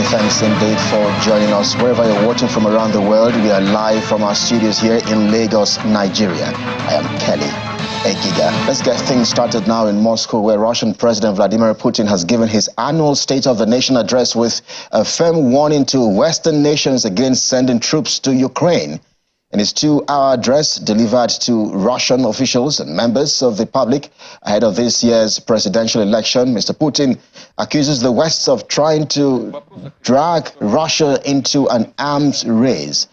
Thanks indeed for joining us. Wherever you're watching from around the world, we are live from our studios here in Lagos, Nigeria. I am Kelly Egiga. Let's get things started now in Moscow, where Russian President Vladimir Putin has given his annual State of the Nation address with a firm warning to Western nations against sending troops to Ukraine. In his 2-hour address delivered to Russian officials and members of the public ahead of this year's presidential election, Mr. Putin accuses the West of trying to drag Russia into an arms race.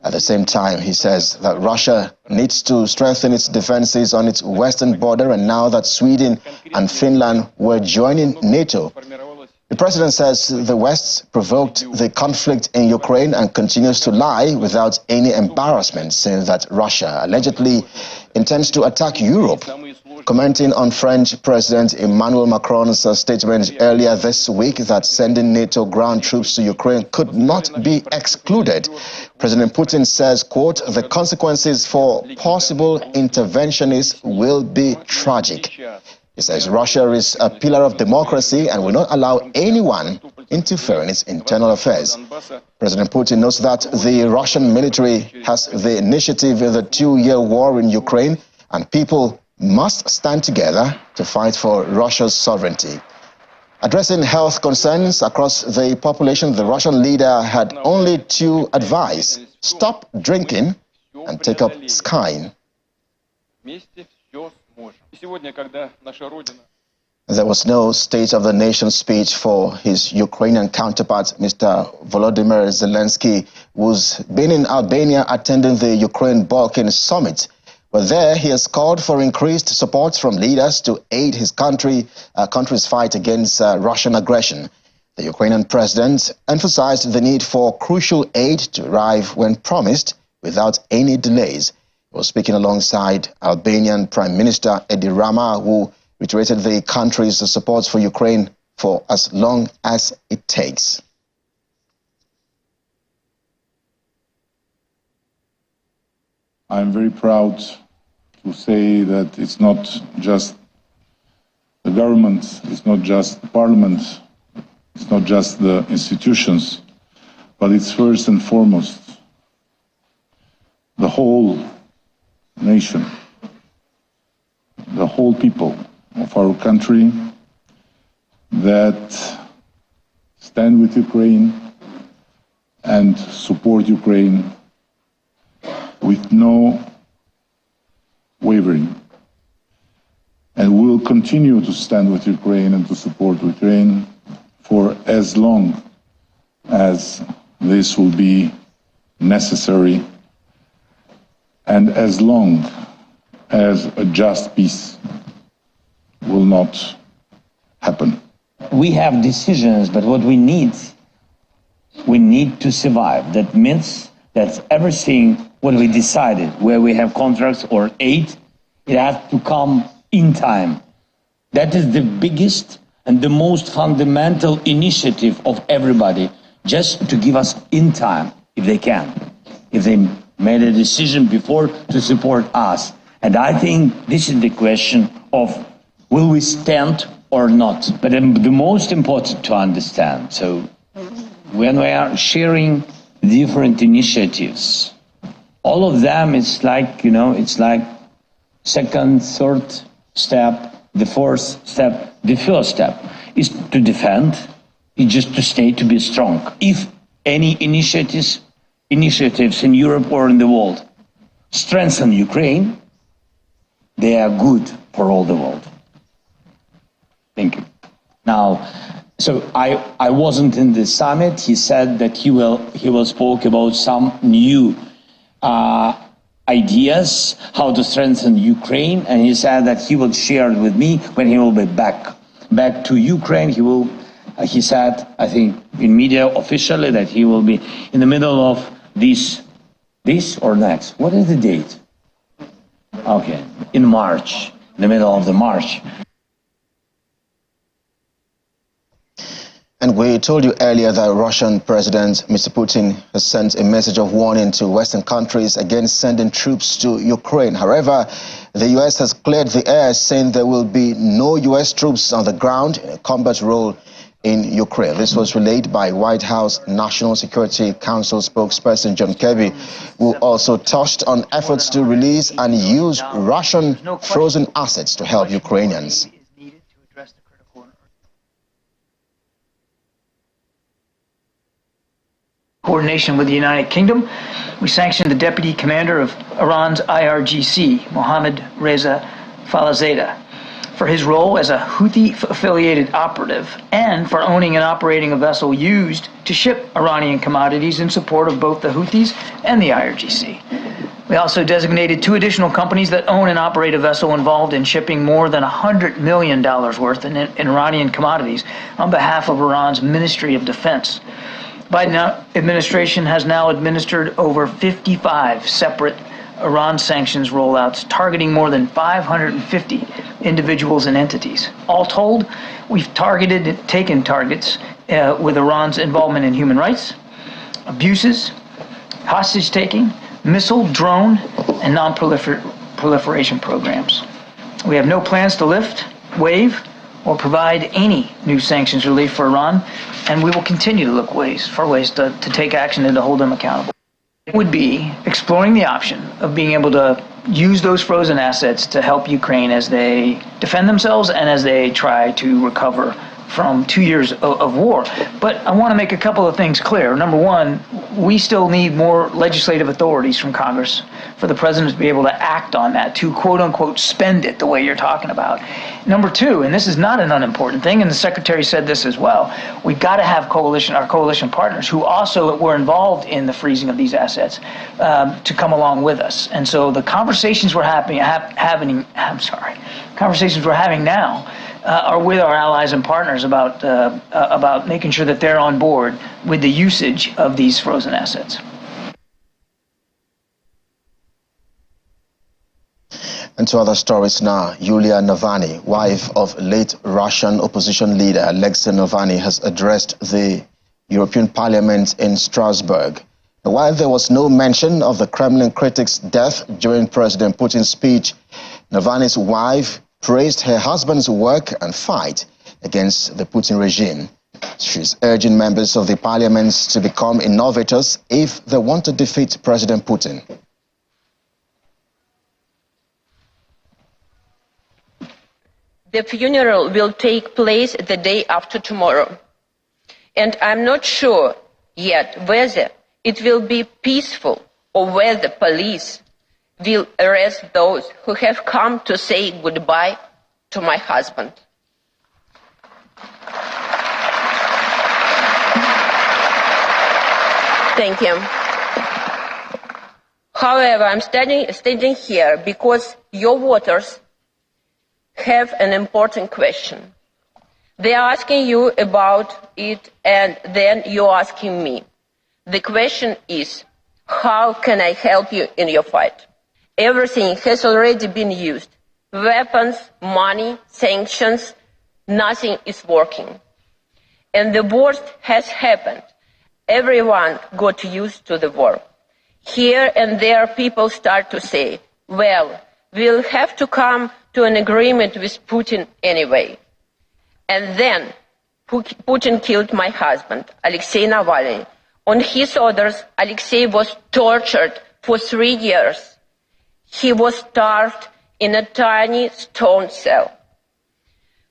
At the same time, he says that Russia needs to strengthen its defenses on its western border, and now that Sweden and Finland were joining NATO. The president says the West provoked the conflict in Ukraine and continues to lie without any embarrassment, saying that Russia allegedly intends to attack Europe. Commenting on French President Emmanuel Macron's statement earlier this week that sending NATO ground troops to Ukraine could not be excluded, President Putin says, quote, "The consequences for possible interventionists will be tragic." He says Russia is a pillar of democracy and will not allow anyone interfere in its internal affairs. President Putin notes that the Russian military has the initiative in the 2-year war in Ukraine, and people must stand together to fight for Russia's sovereignty. Addressing health concerns across the population, the Russian leader had only to advise: stop drinking and take up skiing. There was no State of the Nation speech for his Ukrainian counterpart, Mr. Volodymyr Zelensky, who's been in Albania attending the Ukraine-Balkan summit. But there he has called for increased support from leaders to aid his country's fight against Russian aggression. The Ukrainian president emphasized the need for crucial aid to arrive when promised without any delays. He was speaking alongside Albanian Prime Minister Edi Rama, who reiterated the country's support for Ukraine for as long as it takes. I'm very proud to say that it's not just the government, it's not just the parliament, it's not just the institutions, but it's first and foremost the whole nation, the whole people of our country that stand with Ukraine and support Ukraine with no wavering, and will continue to stand with Ukraine and to support Ukraine for as long as this will be necessary and as long as a just peace will not happen. We have decisions, but what we need to survive. That means that everything what we decided, where we have contracts or aid, it has to come in time. That is the biggest and the most fundamental initiative of everybody, just to give us in time, if they can. If they made a decision before to support us. And I think this is the question of will we stand or not? But the most important to understand, so when we are sharing different initiatives, all of them is like, it's like second, third step, the fourth step. The first step is to defend, it's just to stay, to be strong. If any initiatives in Europe or in the world strengthen Ukraine, they are good for all the world. Thank you. Now, so I wasn't in the summit. He said that he will spoke about some new ideas how to strengthen Ukraine, and he said that he will share it with me when he will be back to Ukraine. He said, I think in media officially, that he will be in the middle of this or next. What is the date? Okay, in March, in the middle of the March. And we told you earlier that Russian President Mr. Putin has sent a message of warning to Western countries against sending troops to Ukraine. However, the U.S. has cleared the air, saying there will be no U.S. troops on the ground in a combat role in Ukraine. This was relayed by White House National Security Council spokesperson John Kirby, who also touched on efforts to release and use Russian frozen assets to help Ukrainians. Coordination with the United Kingdom, we sanctioned the deputy commander of Iran's IRGC, Mohammad Reza Khalilzadeh, for his role as a Houthi-affiliated operative and for owning and operating a vessel used to ship Iranian commodities in support of both the Houthis and the IRGC. We also designated 2 additional companies that own and operate a vessel involved in shipping more than $100 million worth in Iranian commodities on behalf of Iran's Ministry of Defense. The Biden administration has now administered over 55 separate Iran sanctions rollouts targeting more than 550 individuals and entities. All told, we've taken targets with Iran's involvement in human rights, abuses, hostage-taking, missile, drone, and non-proliferation programs. We have no plans to lift, waive, or provide any new sanctions relief for Iran, and we will continue to look for ways to take action and to hold them accountable. It would be exploring the option of being able to use those frozen assets to help Ukraine as they defend themselves and as they try to recover from 2 years of war. But I want to make a couple of things clear. Number one, we still need more legislative authorities from Congress for the president to be able to act on that, to quote-unquote spend it the way you're talking about. Number two, and this is not an unimportant thing, and the secretary said this as well, we've got to have our coalition partners who also were involved in the freezing of these assets to come along with us. And so the conversations we're having now are with our allies and partners about making sure that they're on board with the usage of these frozen assets. And to other stories now, Yulia Navali, wife of late Russian opposition leader Alexei Navalny, has addressed the European Parliament in Strasbourg. While there was no mention of the Kremlin critic's death during President Putin's speech, Navalny's wife praised her husband's work and fight against the Putin regime. She's urging members of the parliaments to become innovators if they want to defeat President Putin. The funeral will take place the day after tomorrow, and I'm not sure yet whether it will be peaceful or whether police will arrest those who have come to say goodbye to my husband. Thank you. However, I'm standing here because your voters have an important question. They are asking you about it, and then you're asking me. The question is, how can I help you in your fight? Everything has already been used. Weapons, money, sanctions, nothing is working. And the worst has happened. Everyone got used to the war. Here and there people start to say, well, we'll have to come to an agreement with Putin anyway. And then Putin killed my husband, Alexei Navalny. On his orders, Alexei was tortured for 3 years. He was starved in a tiny stone cell,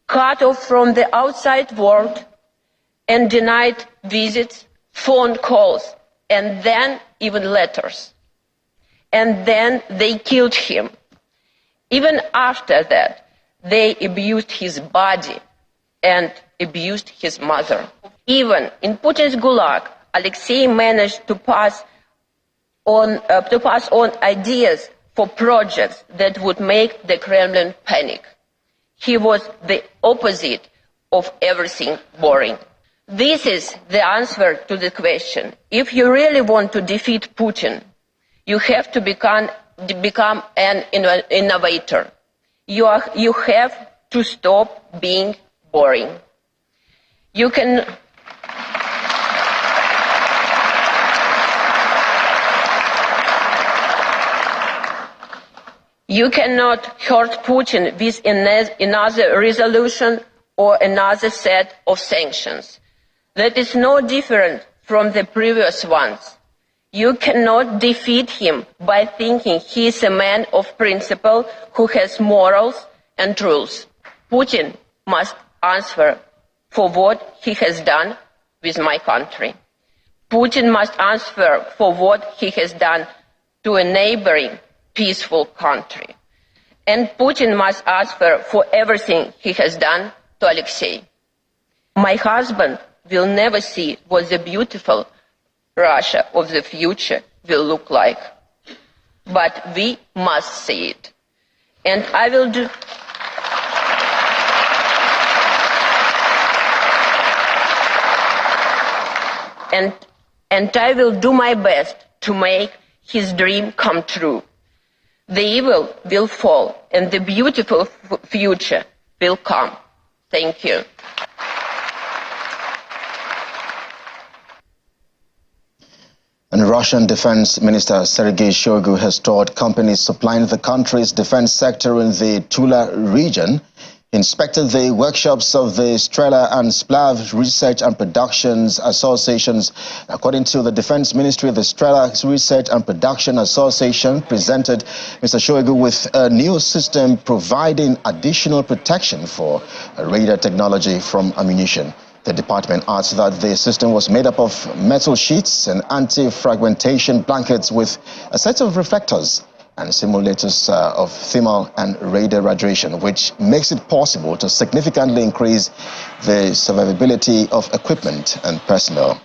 cut off from the outside world and denied visits, phone calls, and then even letters. And then they killed him. Even after that, they abused his body and abused his mother. Even in Putin's gulag, Alexei managed to pass on ideas for projects that would make the Kremlin panic. He was the opposite of everything boring. This is the answer to the question. If you really want to defeat Putin, you have to become an innovator. You have to stop being boring. You cannot hurt Putin with another resolution or another set of sanctions. That is no different from the previous ones. You cannot defeat him by thinking he is a man of principle who has morals and rules. Putin must answer for what he has done with my country. Putin must answer for what he has done to a neighboring peaceful country. And Putin must answer for everything he has done to Alexei. My husband will never see what the beautiful Russia of the future will look like. But we must see it. And I will do... And I will do my best to make his dream come true. The evil will fall and the beautiful future will come. Thank you. And Russian Defense Minister Sergei Shoigu has told companies supplying the country's defense sector in the Tula region inspected the workshops of the Strela and Splav Research and Productions Associations. According to the Defense Ministry, the Strela Research and Production Association presented Mr. Shoigu with a new system providing additional protection for radar technology from ammunition. The department adds that the system was made up of metal sheets and anti-fragmentation blankets with a set of reflectors and simulators of thermal and radar radiation, which makes it possible to significantly increase the survivability of equipment and personnel.